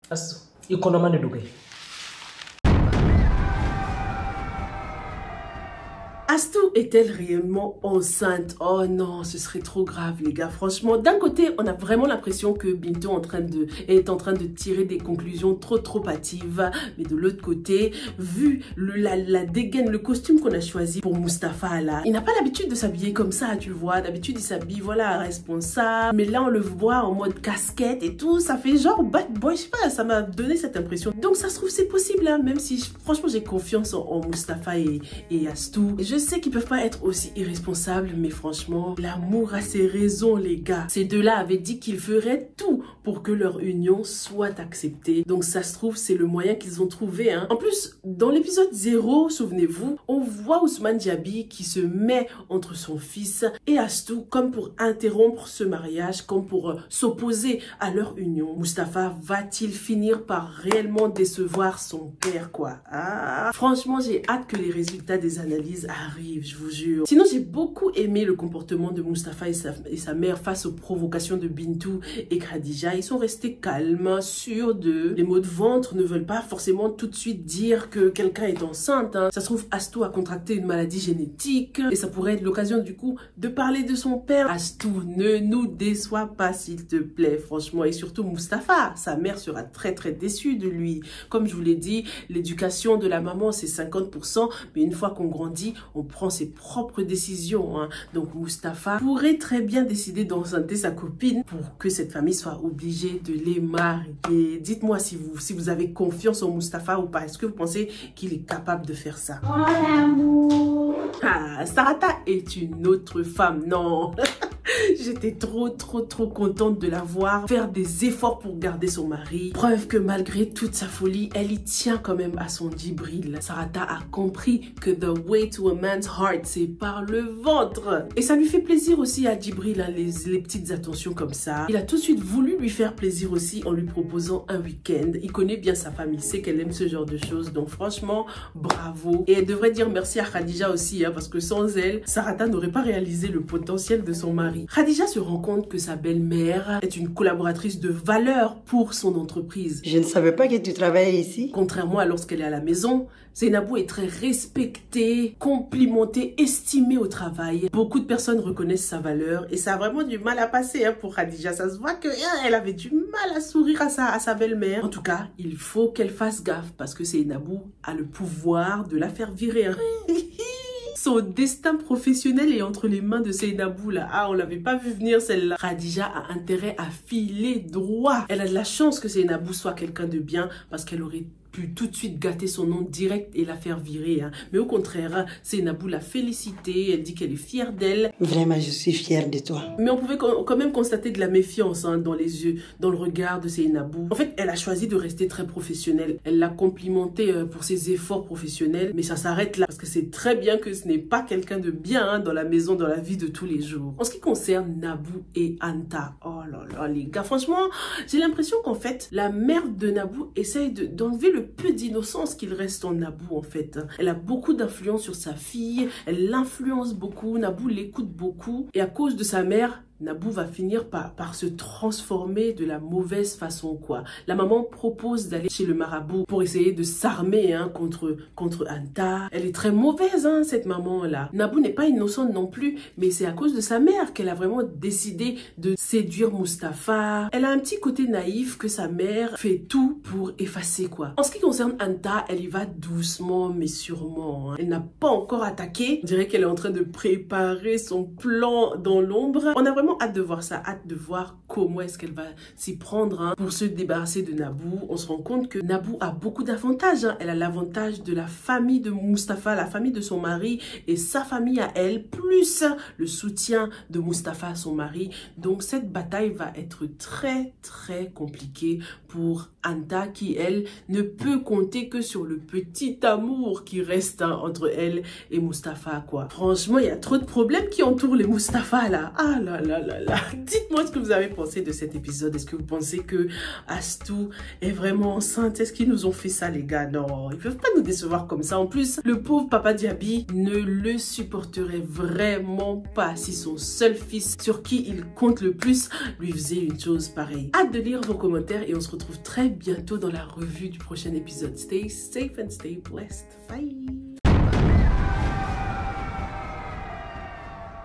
Astou, ikonoman de Dubaï. Astou est-elle réellement enceinte? Oh non, ce serait trop grave les gars. Franchement, d'un côté, on a vraiment l'impression que Bintou est en train de tirer des conclusions trop hâtives. Mais de l'autre côté, vu la dégaine, le costume qu'on a choisi pour Mustapha là, il n'a pas l'habitude de s'habiller comme ça, tu vois. D'habitude, il s'habille, voilà, responsable. Mais là, on le voit en mode casquette et tout. Ça fait genre bad boy, je sais pas, ça m'a donné cette impression. Donc ça se trouve, c'est possible, hein, même si franchement, j'ai confiance en Mustapha et Astou. Je sais qu'ils peuvent pas être aussi irresponsables, mais franchement, l'amour a ses raisons, les gars. Ces deux-là avaient dit qu'ils feraient tout pour que leur union soit acceptée. Donc ça se trouve, c'est le moyen qu'ils ont trouvé, hein. En plus, dans l'épisode 0, souvenez-vous, on voit Ousmane Diaby qui se met entre son fils et Astou comme pour interrompre ce mariage, comme pour s'opposer à leur union. Mustapha va-t-il finir par réellement décevoir son père, quoi? Ah, franchement, j'ai hâte que les résultats des analyses arrivent, je vous jure. Sinon, j'ai beaucoup aimé le comportement de Mustapha et sa mère face aux provocations de Bintou et Khadija. Ils sont restés calmes, sûrs d'eux. Les maux de ventre ne veulent pas forcément tout de suite dire que quelqu'un est enceinte, hein. Ça se trouve, Astou a contracté une maladie génétique et ça pourrait être l'occasion du coup de parler de son père. Astou, ne nous déçois pas s'il te plaît, franchement. Et surtout Mustapha, sa mère sera très déçue de lui. Comme je vous l'ai dit, l'éducation de la maman c'est 50%, mais une fois qu'on grandit, on prend ses propres décisions, hein. Donc Mustapha pourrait très bien décider d'enceinte sa copine pour que cette famille soit obligée de les marier. Dites-moi si vous avez confiance en Mustapha ou pas. Est-ce que vous pensez qu'il est capable de faire ça? Mon amour. Ah, Sarata est une autre femme, non. J'étais trop contente de la voir faire des efforts pour garder son mari. Preuve que malgré toute sa folie, elle y tient quand même à son Djibril. Sarata a compris que the way to a man's heart, c'est par le ventre. Et ça lui fait plaisir aussi à Djibril, hein, les petites attentions comme ça. Il a tout de suite voulu lui faire plaisir aussi en lui proposant un week-end. Il connaît bien sa famille, il sait qu'elle aime ce genre de choses. Donc franchement, bravo. Et elle devrait dire merci à Khadija aussi, hein, parce que sans elle, Sarata n'aurait pas réalisé le potentiel de son mari. Khadija se rend compte que sa belle-mère est une collaboratrice de valeur pour son entreprise. Je ne savais pas que tu travaillais ici. Contrairement à lorsqu'elle est à la maison, Seynabou est très respectée, complimentée, estimée au travail. Beaucoup de personnes reconnaissent sa valeur et ça a vraiment du mal à passer, hein, pour Khadija. Ça se voit qu'elle avait du mal à sourire à sa belle-mère. En tout cas, il faut qu'elle fasse gaffe parce que Seynabou a le pouvoir de la faire virer, hein. Son destin professionnel est entre les mains de Seynabou là. Ah, on l'avait pas vu venir celle-là. Khadija a intérêt à filer droit. Elle a de la chance que Seynabou soit quelqu'un de bien parce qu'elle aurait pu tout de suite gâter son nom direct et la faire virer, hein. Mais au contraire, Seynabou l'a félicité, elle dit qu'elle est fière d'elle. Vraiment, je suis fière de toi. Mais on pouvait quand même constater de la méfiance, hein, dans les yeux, dans le regard de Seynabou. En fait, elle a choisi de rester très professionnelle. Elle l'a complimenté pour ses efforts professionnels, mais ça s'arrête là parce que c'est très bien que ce n'est pas quelqu'un de bien, hein, dans la maison, dans la vie de tous les jours. En ce qui concerne Nabou et Anta, oh là là les gars, franchement, j'ai l'impression qu'en fait, la mère de Nabou essaye d'enlever le peu d'innocence qu'il reste en Nabou en fait. Elle a beaucoup d'influence sur sa fille, elle l'influence beaucoup, Nabou l'écoute beaucoup et à cause de sa mère, Nabou va finir par se transformer de la mauvaise façon, quoi. La maman propose d'aller chez le marabout pour essayer de s'armer, hein, contre Anta. Elle est très mauvaise, hein, cette maman-là. Nabou n'est pas innocente non plus, mais c'est à cause de sa mère qu'elle a vraiment décidé de séduire Mustapha. Elle a un petit côté naïf que sa mère fait tout pour effacer, quoi. En ce qui concerne Anta, elle y va doucement mais sûrement, hein. Elle n'a pas encore attaqué. On dirait qu'elle est en train de préparer son plan dans l'ombre. On a vraiment hâte de voir ça, hâte de voir comment est-ce qu'elle va s'y prendre, hein, pour se débarrasser de Nabou. On se rend compte que Nabou a beaucoup d'avantages, hein. Elle a l'avantage de la famille de Mustapha, la famille de son mari et sa famille à elle, plus le soutien de Mustapha, son mari. Donc cette bataille va être très compliquée pour Anta qui, elle, ne peut compter que sur le petit amour qui reste, hein, entre elle et Mustapha, quoi. Franchement, il y a trop de problèmes qui entourent les Mustapha là. Ah là là là là. Dites-moi ce que vous avez pensé de cet épisode. Est-ce que vous pensez que Astou est vraiment enceinte? Est-ce qu'ils nous ont fait ça, les gars? Non, ils peuvent pas nous décevoir comme ça. En plus, le pauvre Papa Diaby ne le supporterait vraiment pas si son seul fils, sur qui il compte le plus, lui faisait une chose pareille. Hâte de lire vos commentaires et on se retrouve très bientôt bientôt dans la revue du prochain épisode. Stay safe and stay blessed. Bye!